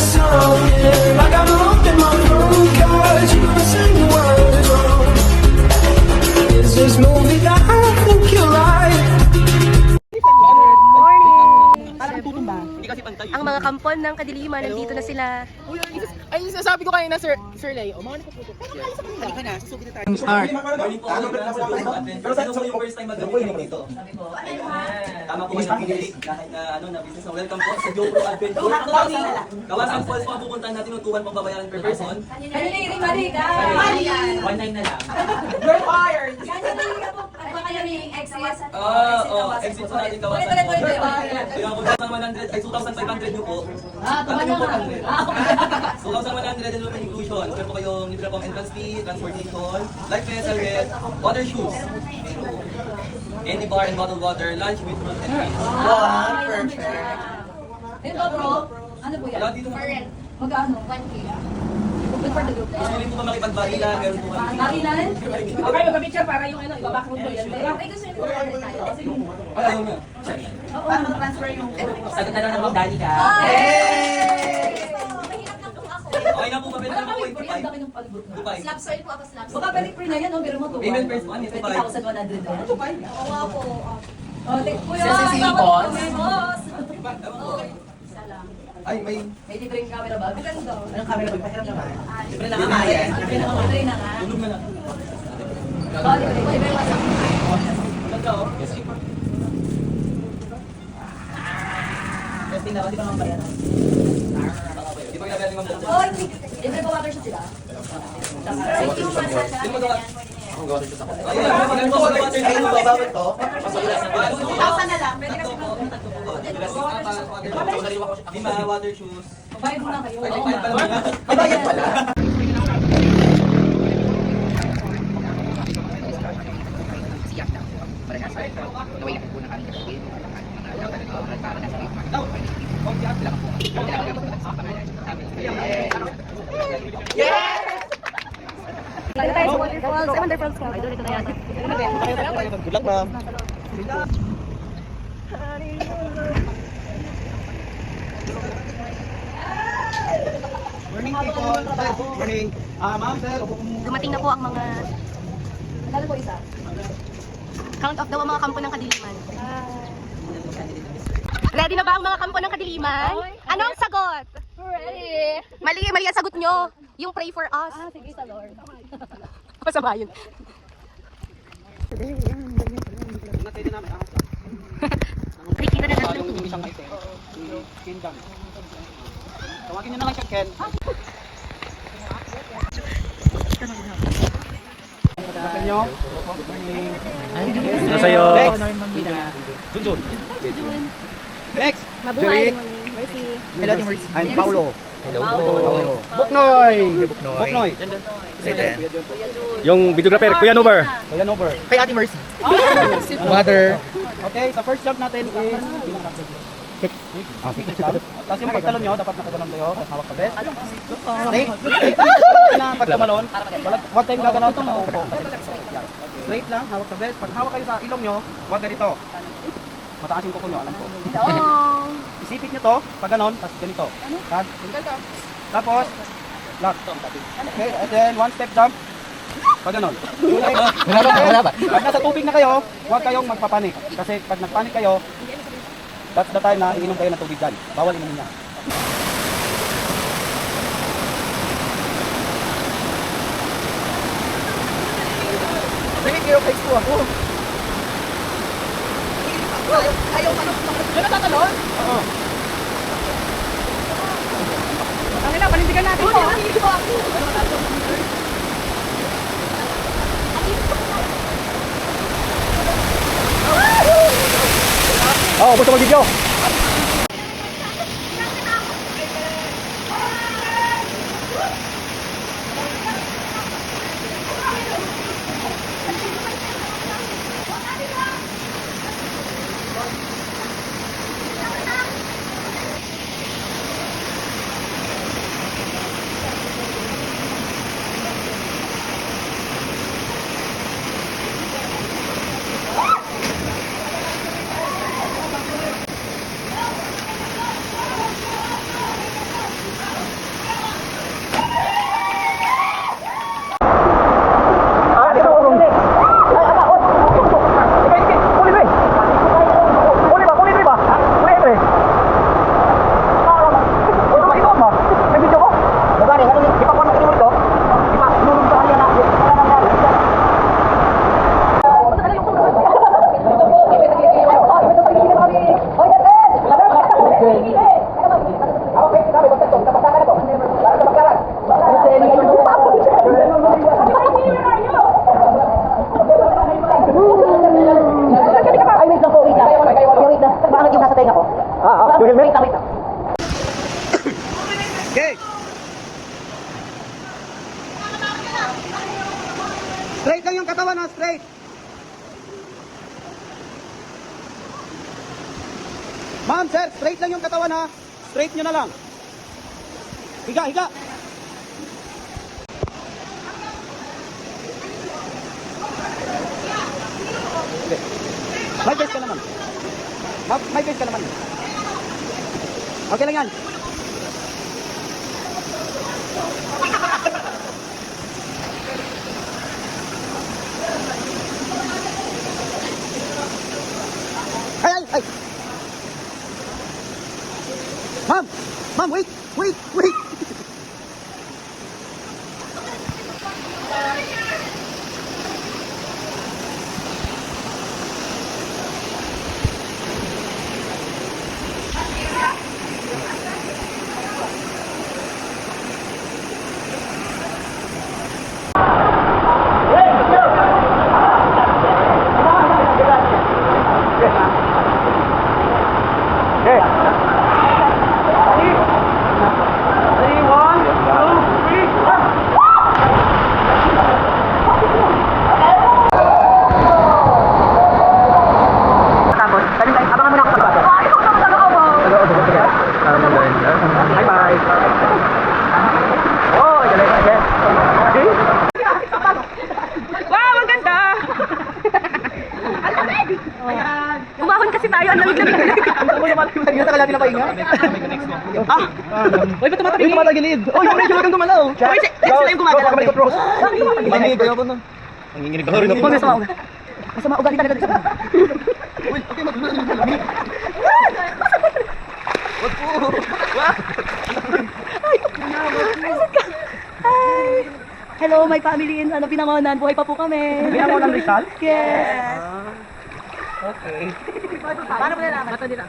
song, yeah. Like I'm locked in my room, cause you were singing words wrong. Is this movie that I think you like? Ang mga kampon ng kadiliman, nandito na sila. Ay, sasabi ko kayo na Sir Leo. Mga napuputo. Halika na, susugin na tayo. Start. Pero sa yung first time mag-join dito. Tama po kayo nakikinig kahit na na business na welcome po sa Jopro Advent Tour. Kawasan po ang pupuntahan natin ng 2,100 pang babayaran per person. Kanina yung Marika. 1,900 na lang. You're fired! Baka yung exit. Exit po natin kawasan po. Kaya kung 2,100 ay 2,500 nyo po. Tangan nyo po 100. 2,100 and local inclusion. Meron po kayong libre pong entrance fee, transportation, life vessel with water shoes. Any bar and bottled water, lunch with fruit and drinks. Wow, perfect. Ito bro, ano po yan? Wala dito na. Magkano? 1K. Good for the group. Gusto rin po ba makipagbarilan? Meron po kami. Barilan? Okay, magpa-picture para yung ibabak mo yan. Ay, gusto nyo tayo. Ay, ayaw na. Para mag-transfer yung... Sagot na lang ng Ma'am Dani ka. Mahirap na po ako. Okay na po, mabenta na po. Ang dami ng palibot na. Dubai. Slap soil po ako, slap soil. Baka very free na yan, no? Pero mo to. Payment first one, ito 20,100 na yan. Oo nga po. Kuya, boss. boss. Isa lang. Ay, may... May libreng camera ba? Maganda. Anong camera ba? Pahiram naman. Libre na kamayan. Libre na nga. Tulog na lang. Libre na nga. Maganda oh. Testing na, di ba naman bayaran? Di ba ginagaling Ma'am Dani? Oh, libre ba water shot sila? Safety mo massage. Di mo gawa. Ayun, ilan po sa water ay mo babawit to? 2,000 na lang. Pwede kasi Lima water shoes. bayad muna kayo. Ay, Oo bayad nga. pala. Ay, bayad pala. Tayo tayo sa waterfalls. Ay, waterfalls ka. Idol, ito na yan. Good luck, ma'am. Morning, people. Morning. Ma'am, sir. Dumating na po ang mga... Ano po isa? Count of daw ang mga kampo ng kadiliman. Ready na ba ang mga kampo ng kadiliman? Ano ang sagot? Ready. Mali ang sagot nyo. Yung pray for us. Sige sa Lord. Masama yun. Nakikita na natin. Yung isang item. Ken Dam. Tawagin niyo na lang siya, Ken. Bakit nyo? Ano sa'yo? Junjun. Next. Mabuhay. Hello, Team Mercy. I'm Paulo. Hello. Buknoy. Buknoy. Yung videographer, Kuya Nober. Kuya Nober. Kay Ate Mercy. Mother. Okay, sa first jump natin is... Tapos yung pagtalon nyo, dapat nakaganon kayo, tapos hawak ka best. Straight. Pag tumalon, huwag tayong gaganaw ito na upo. Straight lang, hawak ka best. Pag hawak kayo sa ilong nyo, huwag ganito. Mataas yung kuko nyo, alam ko. Isipit nyo to, pag ganon, tapos ganito. Tapos, lock. Okay, and then one step jump. Pag ganon. Pag nasa tubig na kayo, huwag kayong magpapanik. Kasi pag nagpanik kayo, that's the time na iinom kayo ng tubig dyan. Bawal inumin niya. Bring your face po ako. Ayaw ka na. Yan natatalon? Oo. Ang ina, panindigan natin po. Oo, gusto mag-video. Okay. Straight lang yung katawan ha, straight. Ma'am, sir, straight lang yung katawan ha. Straight nyo na lang. Higa, higa. Okay. May face ka naman. May face ka naman. Okay lang yan. Ay! Ma'am, wait! Wow, ang ganda! Umahon kasi tayo, ang lamig-lamig. Yung tagal natin napahinga. Uy, ba't tumatagilid? May tumatagilid. Uy, yung medyo lang gumalaw. Uy, next sila yung gumagalaw. Kamay ko, Pros. Manginig kayo po nun. Nanginginig ka rin ako. Masama ugali talaga dito. Uy, okay, mag-ulit. Wag po. Hello, my family in Pinangonan. Buhay pa po kami. Pinangonan, Rizal? Yes. Okay. Paano mo nalaman? Bato nila.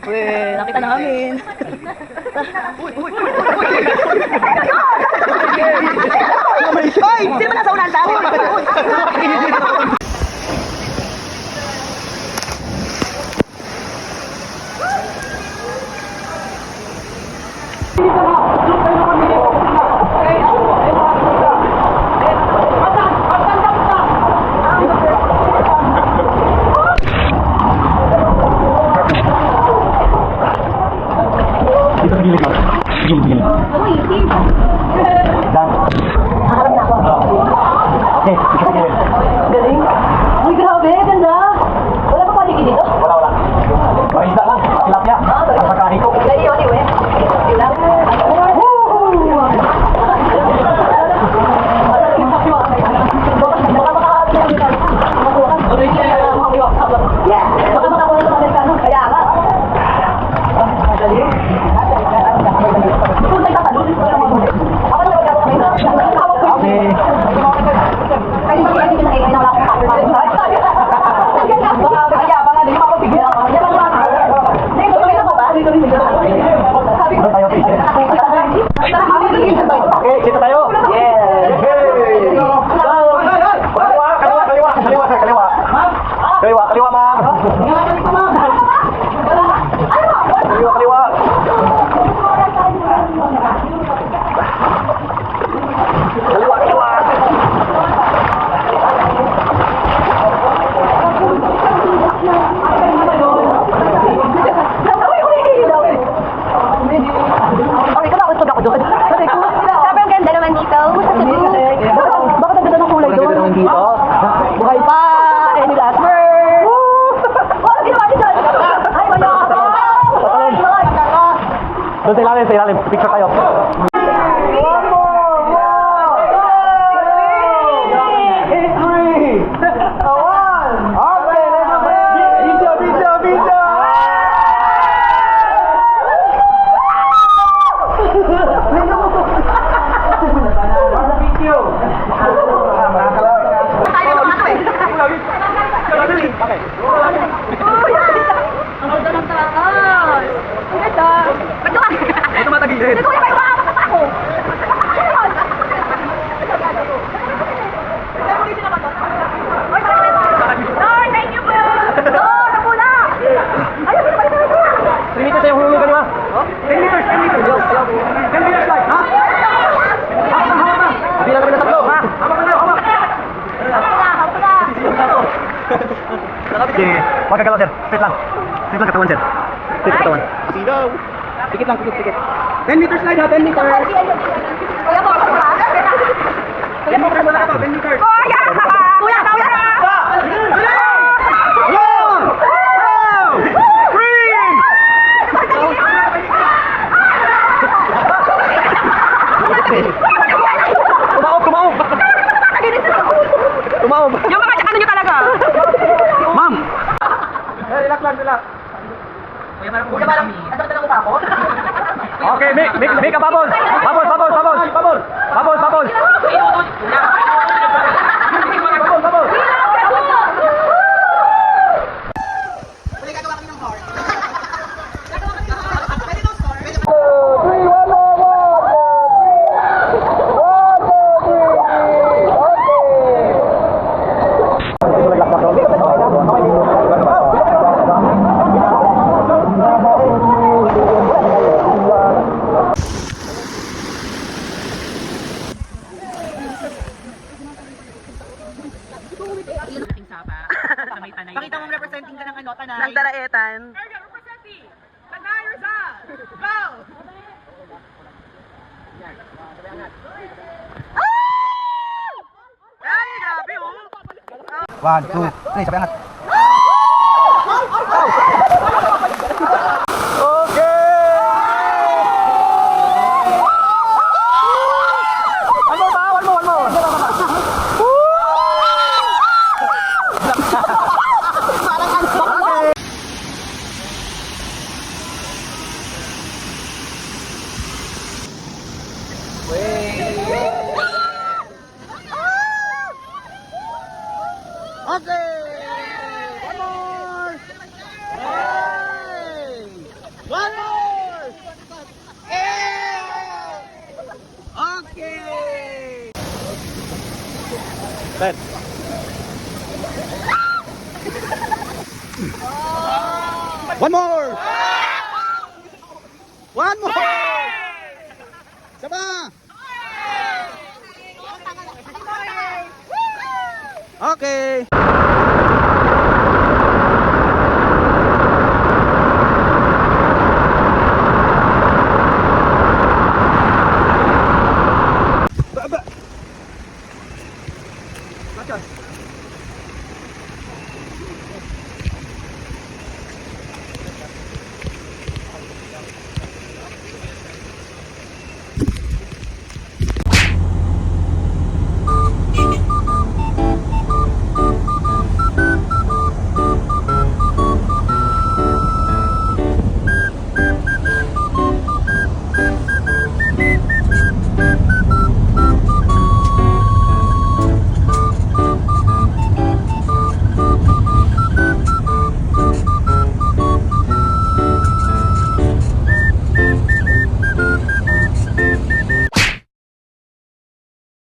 Pre. Nakita namin. Ay! Sino ba nasa ulan sa akin? Galing. Uy, grabe, ganda. Wala pa paligid dito? Wala. Maisda lang. Tilapia. Sa kahito. Dali, anyway. Ilang. Baka makakuha sa Amerikano. Kaya nga. Dali. Ito na itatalon. Ako na Okay. ay, wala akong kapatid. Kaya, baka hindi mapapigil. Ano tayo, Pisa? Okay, sito tayo. Yes. Kaliwa, ma'am. Kaliwa. Sabi ang ganda naman dito. Sa Cebu. Bakit ang ganda ng kulay doon? Dito. Buhay pa! Any last word? Wala ginawa dito! Ay, wala! Doon sa ilalim. Picture tayo. Huwag gagalaw, sir. Straight lang. Straight lang katawan, sir. Straight katawan. Sigaw. Pikit lang, pikit. 10 meters slide ha, 10 meters. Kuya po, ako ba? 10 meters wala ka, 10 meters. Kuya! Kuya! Kuya! Tumaob. Tumaob. Yung mga ano nyo talaga? Ma'am. Relax lang, relax. Kuya, parang, ano ba talaga ako? Okay, make a bubbles. Bubbles. Pakita mong representing ka ng ano, Tanay. Ng Dalaetan. One, two, three, sabay angat. Set. One more. Saba. Okay.